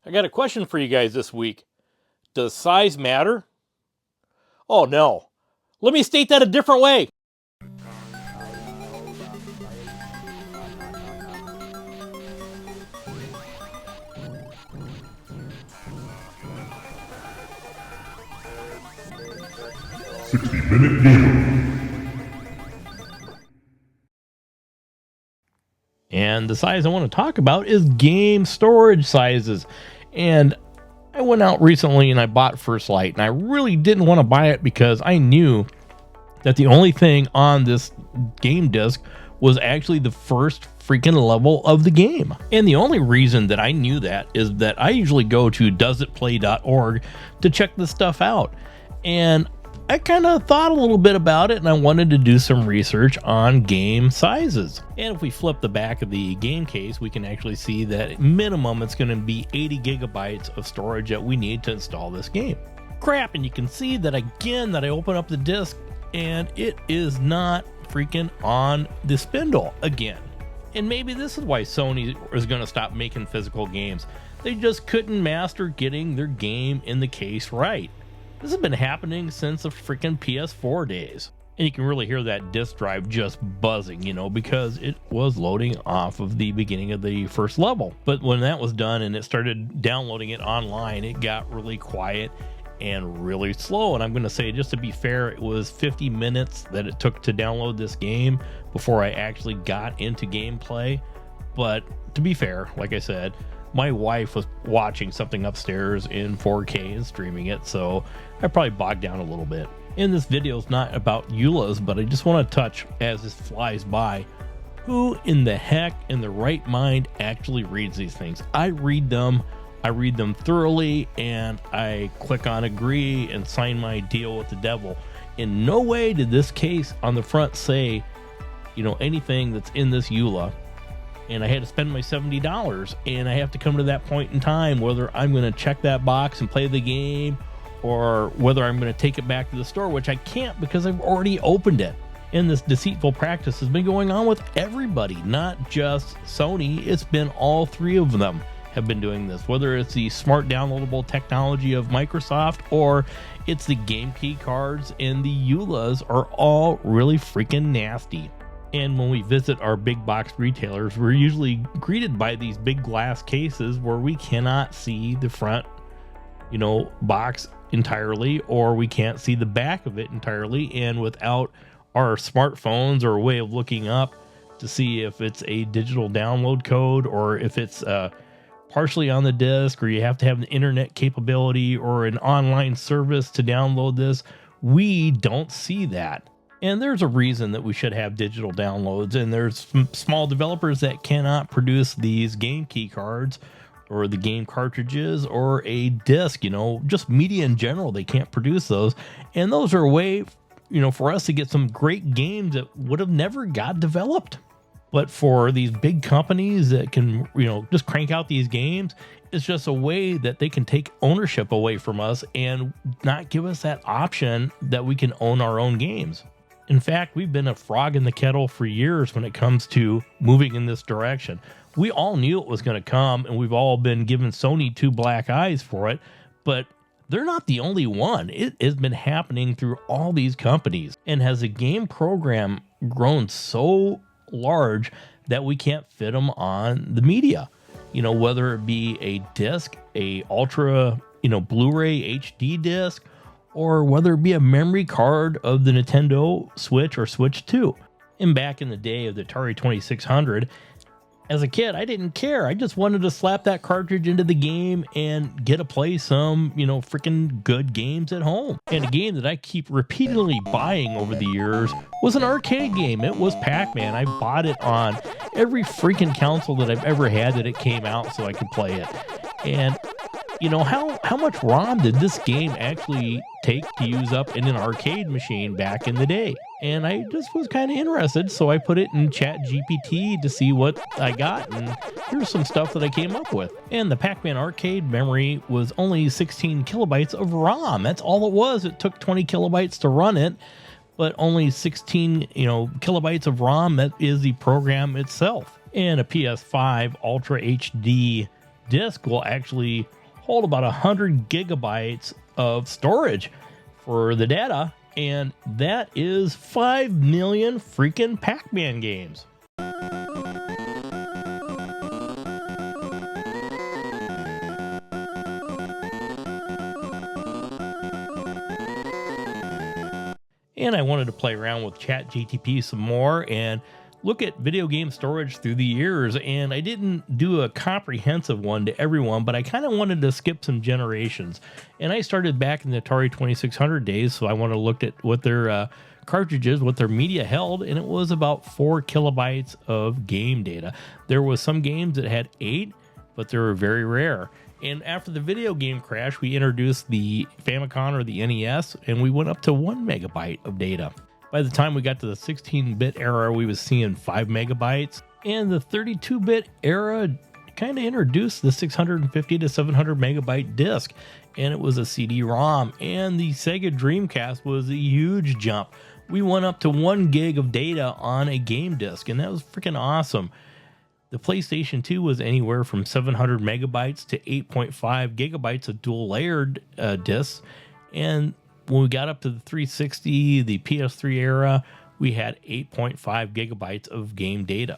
I got a question for you guys this week. Does size matter? Oh no. Let me state that a different way. And the size I want to talk about is game storage sizes. And I went out recently and I bought First Light, and I really didn't want to buy it because I knew that the only thing on this game disc was actually the first freaking level of the game. And the only reason that I knew that is that I usually go to doesitplay.org to check this stuff out. And I kind of thought a little bit about it, and I wanted to do some research on game sizes. And if we flip the back of the game case, we can actually see that at minimum it's going to be 80 gigabytes of storage that we need to install this game. Crap, and you can see that again that I open up the disc and it is not freaking on the spindle again. And maybe this is why Sony is going to stop making physical games. They just couldn't master getting their game in the case right. This has been happening since the freaking PS4 days. And you can really hear that disk drive just buzzing, because it was loading off of the beginning of the first level. But when that was done and it started downloading it online, it got really quiet and really slow. And I'm going to say, just to be fair, it was 50 minutes that it took to download this game before I actually got into gameplay. But to be fair, like I said, my wife was watching something upstairs in 4K and streaming it, so I probably bogged down a little bit. And this video is not about EULAs, but I just want to touch, as this flies by, who in the heck in the right mind actually reads these things? I read them thoroughly, and I click on agree and sign my deal with the devil. In no way did this case on the front say, anything that's in this EULA. And I had to spend my $70, and I have to come to that point in time whether I'm going to check that box and play the game, or whether I'm going to take it back to the store, which I can't because I've already opened it. And this deceitful practice has been going on with everybody, not just Sony. It's been all three of them have been doing this, whether it's the smart downloadable technology of Microsoft or it's the game key cards, and the EULAs are all really freaking nasty. And when we visit our big box retailers, we're usually greeted by these big glass cases where we cannot see the front, box entirely, or we can't see the back of it entirely. And without our smartphones or a way of looking up to see if it's a digital download code, or if it's partially on the disc, or you have to have an internet capability or an online service to download this, we don't see that. And there's a reason that we should have digital downloads, and there's small developers that cannot produce these game key cards or the game cartridges or a disc, just media in general. They can't produce those. And those are a way, for us to get some great games that would have never got developed. But for these big companies that can, just crank out these games, it's just a way that they can take ownership away from us and not give us that option that we can own our own games. In fact, we've been a frog in the kettle for years when it comes to moving in this direction. We all knew it was going to come, and we've all been giving Sony two black eyes for it, but they're not the only one. It has been happening through all these companies. And has the game program grown so large that we can't fit them on the media, whether it be a disc, a ultra, Blu-ray HD disc, or whether it be a memory card of the Nintendo Switch or Switch 2. And back in the day of the Atari 2600, as a kid, I didn't care. I just wanted to slap that cartridge into the game and get to play some, freaking good games at home. And a game that I keep repeatedly buying over the years was an arcade game. It was Pac-Man. I bought it on every freaking console that I've ever had that it came out so I could play it. And how much ROM did this game actually take to use up in an arcade machine back in the day? And I just was kind of interested, so I put it in ChatGPT to see what I got, and here's some stuff that I came up with. And the Pac-Man arcade memory was only 16 kilobytes of ROM. That's all it was. It took 20 kilobytes to run it, but only 16, kilobytes of ROM. That is the program itself. And a PS5 Ultra HD disk will actually hold about 100 gigabytes of storage for the data, and that is 5 million freaking Pac-Man games. And I wanted to play around with ChatGPT some more and look at video game storage through the years. And I didn't do a comprehensive one to everyone, but I kind of wanted to skip some generations. And I started back in the Atari 2600 days, so I wanted to look at what their cartridges, what their media held, and it was about 4 kilobytes of game data. There was some games that had 8, but they were very rare. And after the video game crash, we introduced the Famicom or the NES, and we went up to 1 megabyte of data. By the time we got to the 16-bit era, we was seeing 5 megabytes. And the 32-bit era kind of introduced the 650 to 700 megabyte disc, and it was a CD-ROM. And the Sega Dreamcast was a huge jump. We went up to 1 gig of data on a game disc, and that was freaking awesome. The PlayStation 2 was anywhere from 700 megabytes to 8.5 gigabytes of dual layered discs. And when we got up to the 360, the PS3 era, we had 8.5 gigabytes of game data.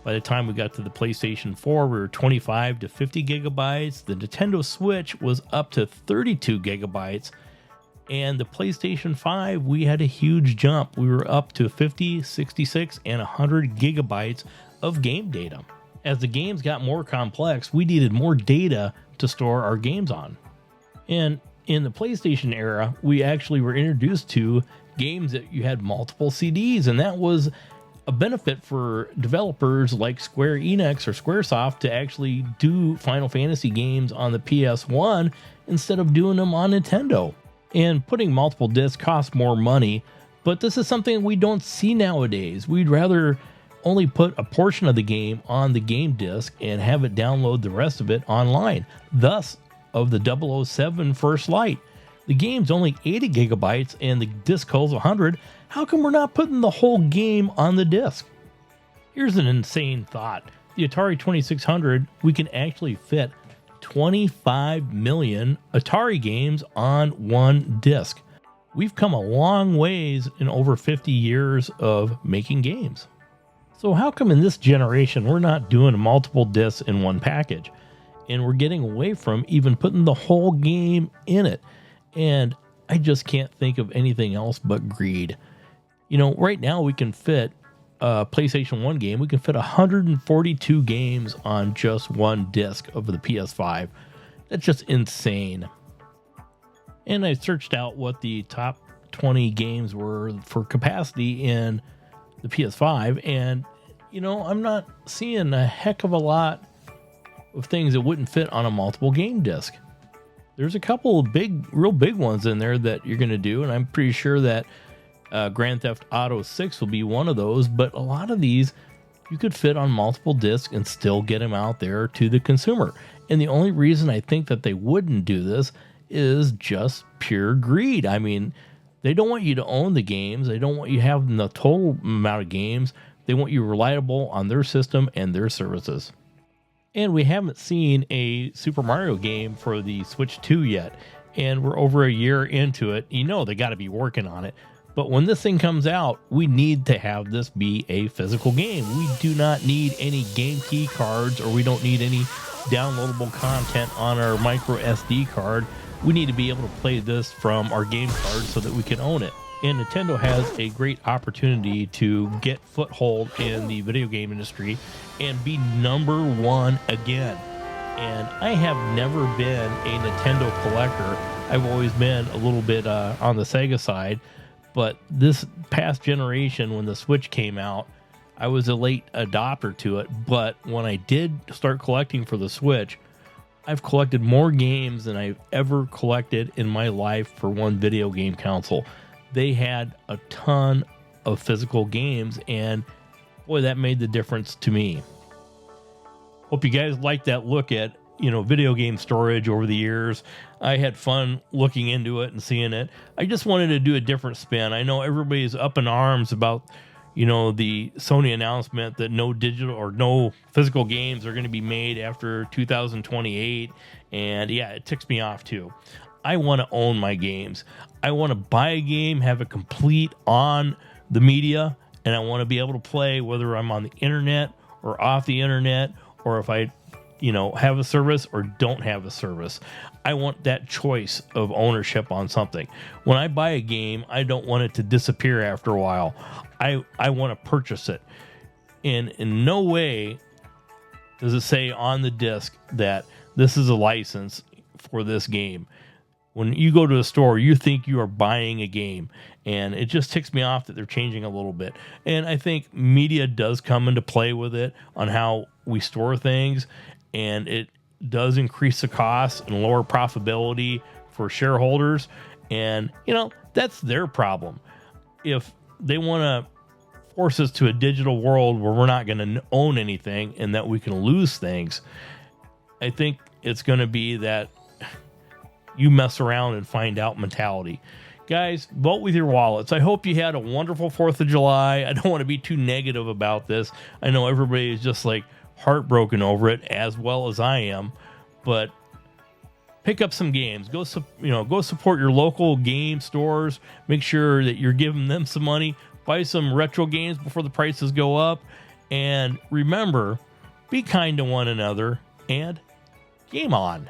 By the time we got to the PlayStation 4, we were 25 to 50 gigabytes. The Nintendo Switch was up to 32 gigabytes. And the PlayStation 5, we had a huge jump. We were up to 50, 66, and 100 gigabytes of game data. As the games got more complex, we needed more data to store our games on. And in the PlayStation era, we actually were introduced to games that you had multiple CDs, and that was a benefit for developers like Square Enix or Squaresoft to actually do Final Fantasy games on the PS1 instead of doing them on Nintendo. And putting multiple discs costs more money, but this is something we don't see nowadays. We'd rather only put a portion of the game on the game disc and have it download the rest of it online. Thus, of the 007 First Light, the game's only 80 gigabytes and the disc holds 100. How come we're not putting the whole game on the disc? Here's an insane thought. The Atari 2600, we can actually fit 25 million Atari games on one disc. We've come a long ways in over 50 years of making games. So how come in this generation we're not doing multiple discs in one package? And we're getting away from even putting the whole game in it. And I just can't think of anything else but greed. You know, right now we can fit a PlayStation 1 game. We can fit 142 games on just one disc of the PS5. That's just insane. And I searched out what the top 20 games were for capacity in the PS5. And, you know, I'm not seeing a heck of a lot of things that wouldn't fit on a multiple game disc. There's a couple of real big ones in there that you're going to do, and I'm pretty sure that Grand Theft Auto 6 will be one of those, but a lot of these you could fit on multiple discs and still get them out there to the consumer. And the only reason I think that they wouldn't do this is just pure greed. I mean, they don't want you to own the games. They don't want you having the total amount of games. They want you reliable on their system and their services. And we haven't seen a Super Mario game for the Switch 2 yet. And we're over a year into it. You know they got to be working on it. But when this thing comes out, we need to have this be a physical game. We do not need any game key cards, or we don't need any downloadable content on our micro SD card. We need to be able to play this from our game card so that we can own it. And Nintendo has a great opportunity to get foothold in the video game industry and be number one again. And I have never been a Nintendo collector. I've always been a little bit on the Sega side. But this past generation, when the Switch came out, I was a late adopter to it. But when I did start collecting for the Switch, I've collected more games than I've ever collected in my life for one video game console. They had a ton of physical games, and boy, that made the difference to me. Hope you guys liked that look at, video game storage over the years. I had fun looking into it and seeing it. I just wanted to do a different spin. I know everybody's up in arms about, the Sony announcement that no digital or no physical games are going to be made after 2028. And yeah, it ticks me off too. I want to own my games. I want to buy a game, have it complete on the media, and I want to be able to play whether I'm on the internet or off the internet, or if I have a service or don't have a service. I want that choice of ownership on something. When I buy a game, I don't want it to disappear after a while. I want to purchase it. And in no way does it say on the disc that this is a license for this game. When you go to a store, you think you are buying a game, and it just ticks me off that they're changing a little bit. And I think media does come into play with it on how we store things, and it does increase the cost and lower profitability for shareholders. And, that's their problem. If they want to force us to a digital world where we're not going to own anything and that we can lose things, I think it's going to be that you mess around and find out mentality. Guys, vote with your wallets. I hope you had a wonderful 4th of July. I don't want to be too negative about this. I know everybody is just like heartbroken over it, as well as I am. But pick up some games. Go support your local game stores. Make sure that you're giving them some money. Buy some retro games before the prices go up. And remember, be kind to one another and game on.